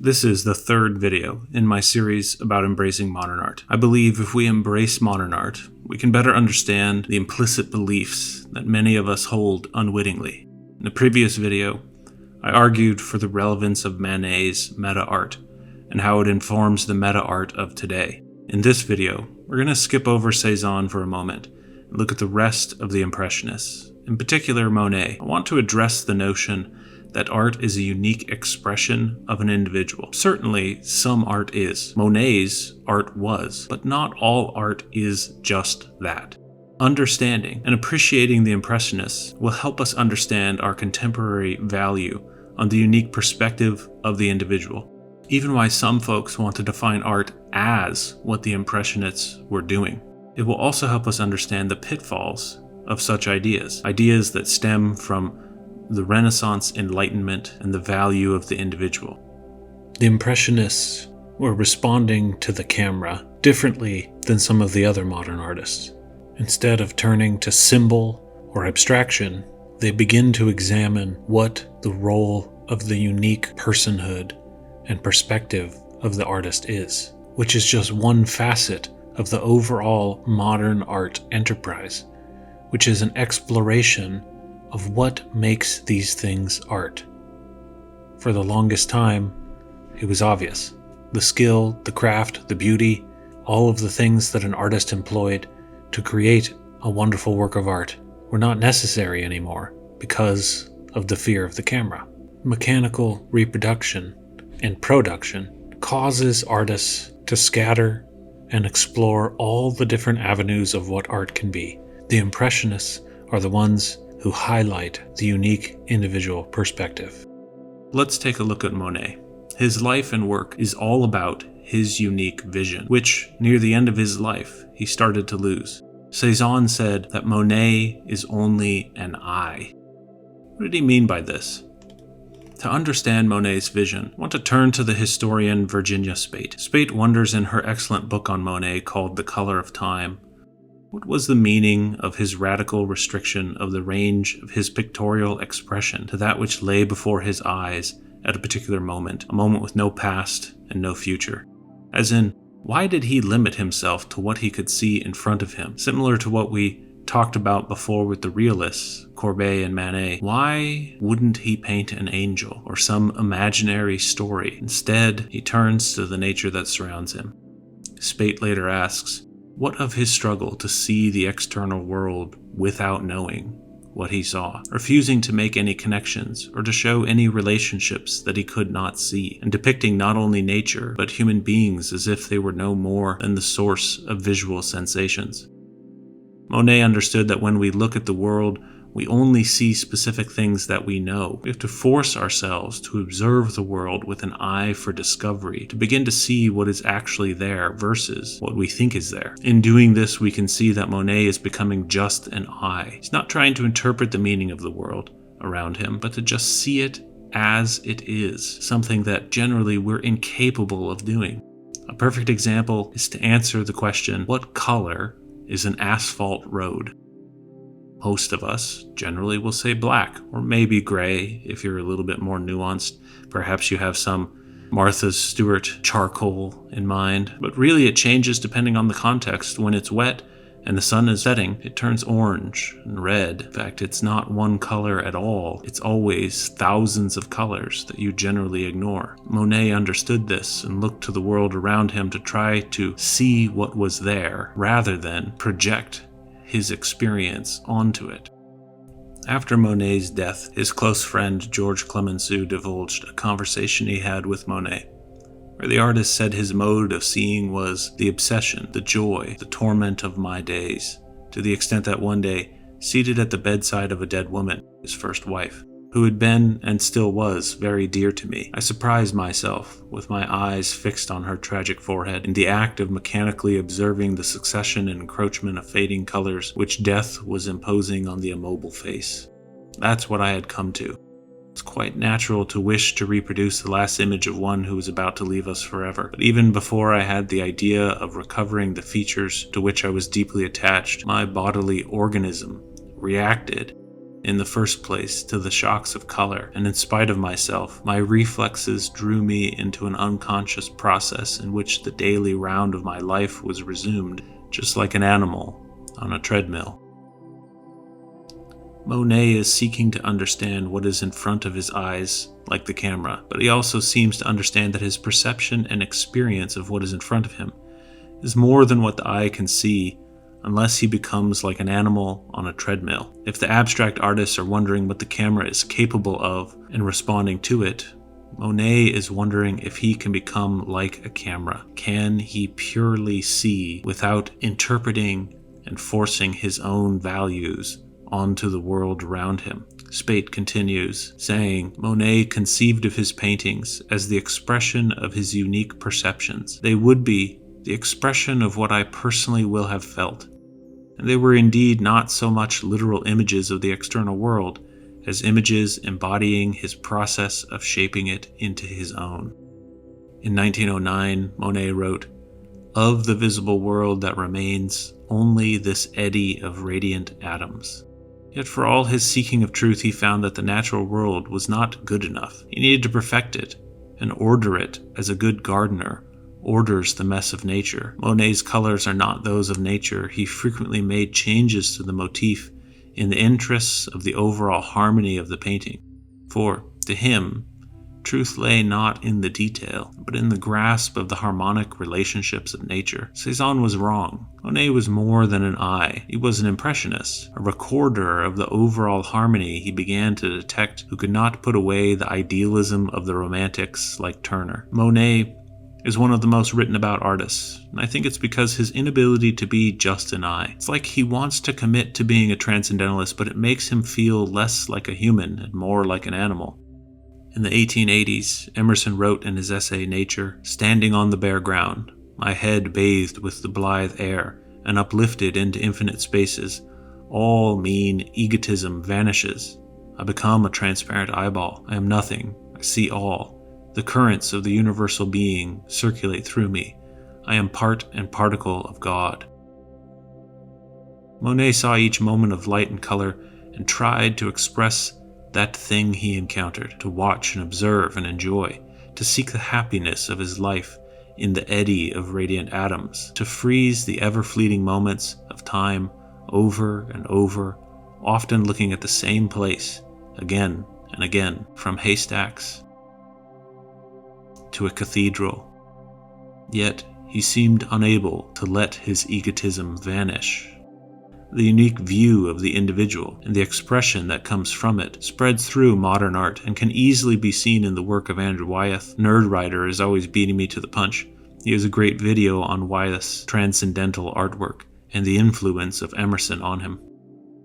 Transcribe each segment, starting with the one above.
This is the third video in my series about embracing modern art. I believe if we embrace modern art, we can better understand the implicit beliefs that many of us hold unwittingly. In the previous video, I argued for the relevance of Manet's meta art and how it informs the meta art of today. In this video, we're going to skip over Cézanne for a moment and look at the rest of the Impressionists. In particular, Monet. I want to address the notion that art is a unique expression of an individual. Certainly, some art is. Monet's art was, but not all art is just that. Understanding and appreciating the Impressionists will help us understand our contemporary value on the unique perspective of the individual. Even why some folks want to define art as what the Impressionists were doing. It will also help us understand the pitfalls of such ideas that stem from the Renaissance Enlightenment and the value of the individual. The Impressionists were responding to the camera differently than some of the other modern artists. Instead of turning to symbol or abstraction, they begin to examine what the role of the unique personhood and perspective of the artist is, which is just one facet of the overall modern art enterprise, which is an exploration of what makes these things art. For the longest time, it was obvious. The skill, the craft, the beauty, all of the things that an artist employed to create a wonderful work of art were not necessary anymore because of the fear of the camera. Mechanical reproduction and production causes artists to scatter and explore all the different avenues of what art can be. The Impressionists are the ones who highlight the unique individual perspective. Let's take a look at Monet. His life and work is all about his unique vision, which, near the end of his life, he started to lose. Cézanne said that Monet is only an eye. What did he mean by this? To understand Monet's vision, I want to turn to the historian Virginia Speight. Speight wonders in her excellent book on Monet called The Color of Time. What was the meaning of his radical restriction of the range of his pictorial expression to that which lay before his eyes at a particular moment, a moment with no past and no future? As in, why did he limit himself to what he could see in front of him? Similar to what we talked about before with the realists, Courbet and Manet. Why wouldn't he paint an angel or some imaginary story? Instead, he turns to the nature that surrounds him. Speight later asks, what of his struggle to see the external world without knowing what he saw, refusing to make any connections or to show any relationships that he could not see, and depicting not only nature but human beings as if they were no more than the source of visual sensations? Monet understood that when we look at the world, we only see specific things that we know. We have to force ourselves to observe the world with an eye for discovery, to begin to see what is actually there versus what we think is there. In doing this, we can see that Monet is becoming just an eye. He's not trying to interpret the meaning of the world around him, but to just see it as it is, something that generally we're incapable of doing. A perfect example is to answer the question, what color is an asphalt road? Most of us generally will say black, or maybe gray if you're a little bit more nuanced. Perhaps you have some Martha Stewart charcoal in mind, but really it changes depending on the context. When it's wet and the sun is setting, it turns orange and red. In fact, it's not one color at all. It's always thousands of colors that you generally ignore. Monet understood this and looked to the world around him to try to see what was there rather than project his experience onto it. After Monet's death, his close friend Georges Clemenceau divulged a conversation he had with Monet, where the artist said his mode of seeing was the obsession, the joy, the torment of my days, to the extent that one day, seated at the bedside of a dead woman, his first wife, who had been and still was very dear to me, I surprised myself with my eyes fixed on her tragic forehead in the act of mechanically observing the succession and encroachment of fading colors which death was imposing on the immobile face. That's what I had come to. It's quite natural to wish to reproduce the last image of one who was about to leave us forever. But even before I had the idea of recovering the features to which I was deeply attached, my bodily organism reacted in the first place to the shocks of color, and in spite of myself, my reflexes drew me into an unconscious process in which the daily round of my life was resumed, just like an animal on a treadmill. Monet is seeking to understand what is in front of his eyes, like the camera, but he also seems to understand that his perception and experience of what is in front of him is more than what the eye can see, unless he becomes like an animal on a treadmill. If the abstract artists are wondering what the camera is capable of and responding to it, Monet is wondering if he can become like a camera. Can he purely see without interpreting and forcing his own values onto the world around him? Spate continues, saying, Monet conceived of his paintings as the expression of his unique perceptions. They would be the expression of what I personally will have felt. And they were indeed not so much literal images of the external world as images embodying his process of shaping it into his own. In 1909, Monet wrote, "Of the visible world that remains only this eddy of radiant atoms." Yet for all his seeking of truth, he found that the natural world was not good enough. He needed to perfect it and order it as a good gardener orders the mess of nature. Monet's colors are not those of nature. He frequently made changes to the motif in the interests of the overall harmony of the painting. For, to him, truth lay not in the detail, but in the grasp of the harmonic relationships of nature. Cézanne was wrong. Monet was more than an eye. He was an impressionist, a recorder of the overall harmony he began to detect, who could not put away the idealism of the romantics like Turner. Monet is one of the most written about artists, and I think it's because his inability to be just an eye. It's like he wants to commit to being a transcendentalist, but it makes him feel less like a human and more like an animal. In the 1880s, Emerson wrote in his essay Nature, "Standing on the bare ground, my head bathed with the blithe air, and uplifted into infinite spaces, all mean egotism vanishes. I become a transparent eyeball. I am nothing. I see all. The currents of the universal being circulate through me. I am part and particle of God." Monet saw each moment of light and color and tried to express that thing he encountered, to watch and observe and enjoy, to seek the happiness of his life in the eddy of radiant atoms, to freeze the ever-fleeting moments of time over and over, often looking at the same place again and again, from haystacks to a cathedral. Yet he seemed unable to let his egotism vanish. The unique view of the individual and the expression that comes from it spreads through modern art and can easily be seen in the work of Andrew Wyeth. Nerdwriter is always beating me to the punch. He has a great video on Wyeth's transcendental artwork and the influence of Emerson on him.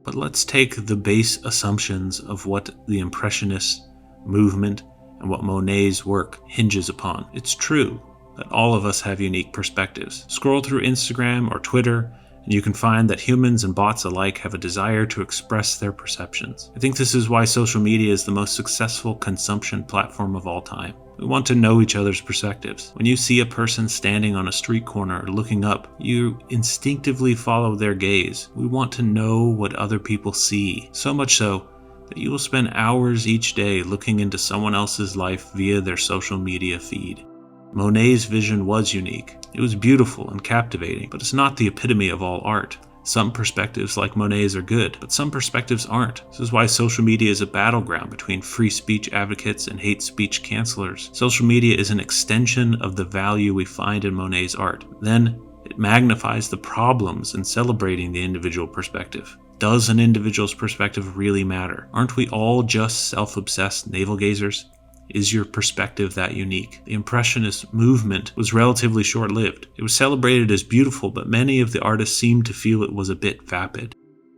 But let's take the base assumptions of what the Impressionist movement and what Monet's work hinges upon. It's true that all of us have unique perspectives. Scroll through Instagram or Twitter, and you can find that humans and bots alike have a desire to express their perceptions. I think this is why social media is the most successful consumption platform of all time. We want to know each other's perspectives. When you see a person standing on a street corner or looking up, you instinctively follow their gaze. We want to know what other people see, so much so that you will spend hours each day looking into someone else's life via their social media feed. Monet's vision was unique. It was beautiful and captivating, but it's not the epitome of all art. Some perspectives like Monet's are good, but some perspectives aren't. This is why social media is a battleground between free speech advocates and hate speech cancelers. Social media is an extension of the value we find in Monet's art. Then it magnifies the problems in celebrating the individual perspective. Does an individual's perspective really matter? Aren't we all just self-obsessed navel-gazers? Is your perspective that unique? The Impressionist movement was relatively short-lived. It was celebrated as beautiful, but many of the artists seemed to feel it was a bit vapid.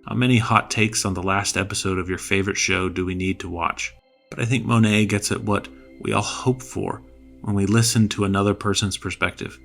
How many hot takes on the last episode of your favorite show do we need to watch? But I think Monet gets at what we all hope for when we listen to another person's perspective.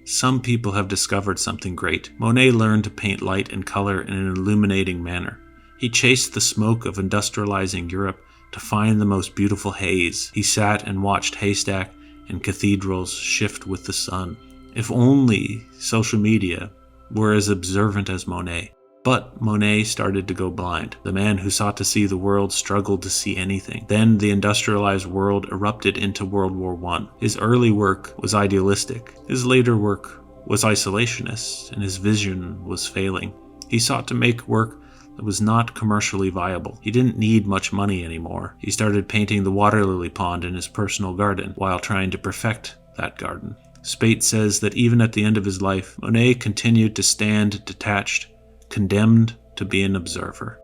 Some people have discovered something great. Monet learned to paint light and color in an illuminating manner. He chased the smoke of industrializing Europe to find the most beautiful haze. He sat and watched haystack and cathedrals shift with the sun. If only social media were as observant as Monet. But Monet started to go blind. The man who sought to see the world struggled to see anything. Then the industrialized world erupted into World War I. His early work was idealistic. His later work was isolationist, and his vision was failing. He sought to make work that was not commercially viable. He didn't need much money anymore. He started painting the water lily pond in his personal garden while trying to perfect that garden. Spate says that even at the end of his life, Monet continued to stand detached, condemned to be an observer.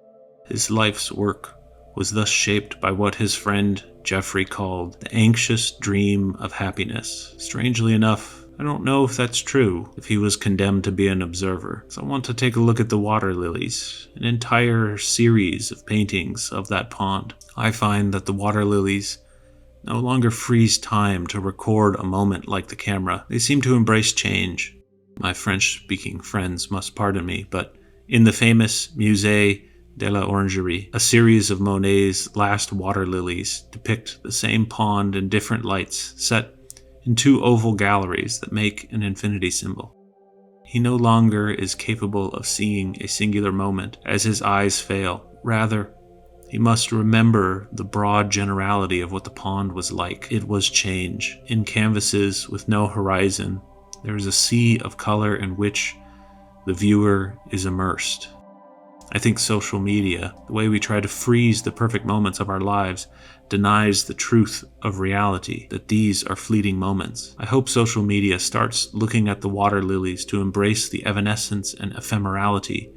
His life's work was thus shaped by what his friend Geoffrey called the anxious dream of happiness. Strangely enough, I don't know if that's true, if he was condemned to be an observer. So I want to take a look at the water lilies, an entire series of paintings of that pond. I find that the water lilies no longer freeze time to record a moment like the camera. They seem to embrace change. My French-speaking friends must pardon me, but in the famous Musée de la Orangerie, a series of Monet's last water lilies depict the same pond in different lights, set in two oval galleries that make an infinity symbol. He no longer is capable of seeing a singular moment as his eyes fail. Rather, he must remember the broad generality of what the pond was like. It was change. In canvases with no horizon, there is a sea of color in which the viewer is immersed. I think social media, the way we try to freeze the perfect moments of our lives, denies the truth of reality, that these are fleeting moments. I hope social media starts looking at the water lilies to embrace the evanescence and ephemerality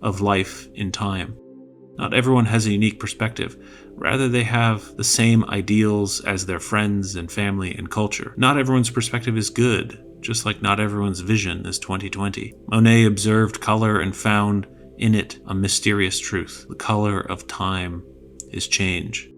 of life in time. Not everyone has a unique perspective. Rather, they have the same ideals as their friends and family and culture. Not everyone's perspective is good, just like not everyone's vision is 20/20. Monet observed color and found in it a mysterious truth. The color of time is change.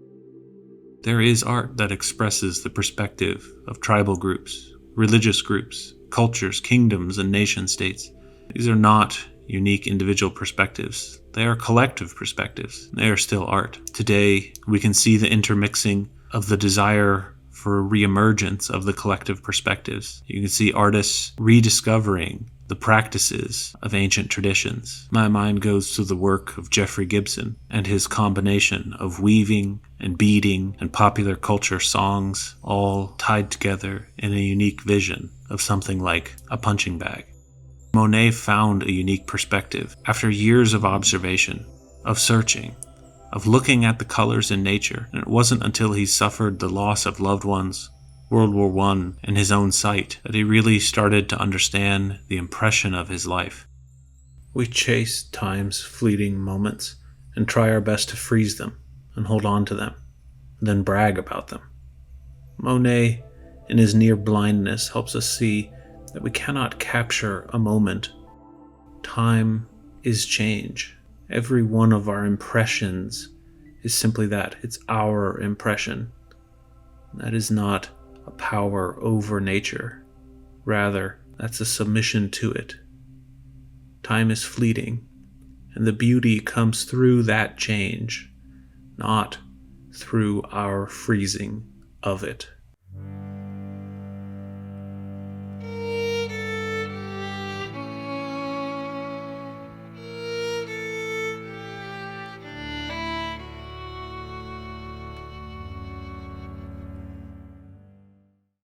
There is art that expresses the perspective of tribal groups, religious groups, cultures, kingdoms, and nation-states. These are not unique individual perspectives. They are collective perspectives. They are still art. Today, we can see the intermixing of the desire for reemergence of the collective perspectives. You can see artists rediscovering the practices of ancient traditions. My mind goes to the work of Geoffrey Gibson and his combination of weaving and beading and popular culture songs, all tied together in a unique vision of something like a punching bag. Monet found a unique perspective after years of observation, of searching, of looking at the colors in nature, and it wasn't until he suffered the loss of loved ones, World War I, and his own sight, that he really started to understand the impression of his life. We chase time's fleeting moments and try our best to freeze them and hold on to them, and then brag about them. Monet, in his near blindness, helps us see that we cannot capture a moment. Time is change. Every one of our impressions is simply that. It's our impression. That is not a power over nature. Rather, that's a submission to it. Time is fleeting, and the beauty comes through that change, not through our freezing of it.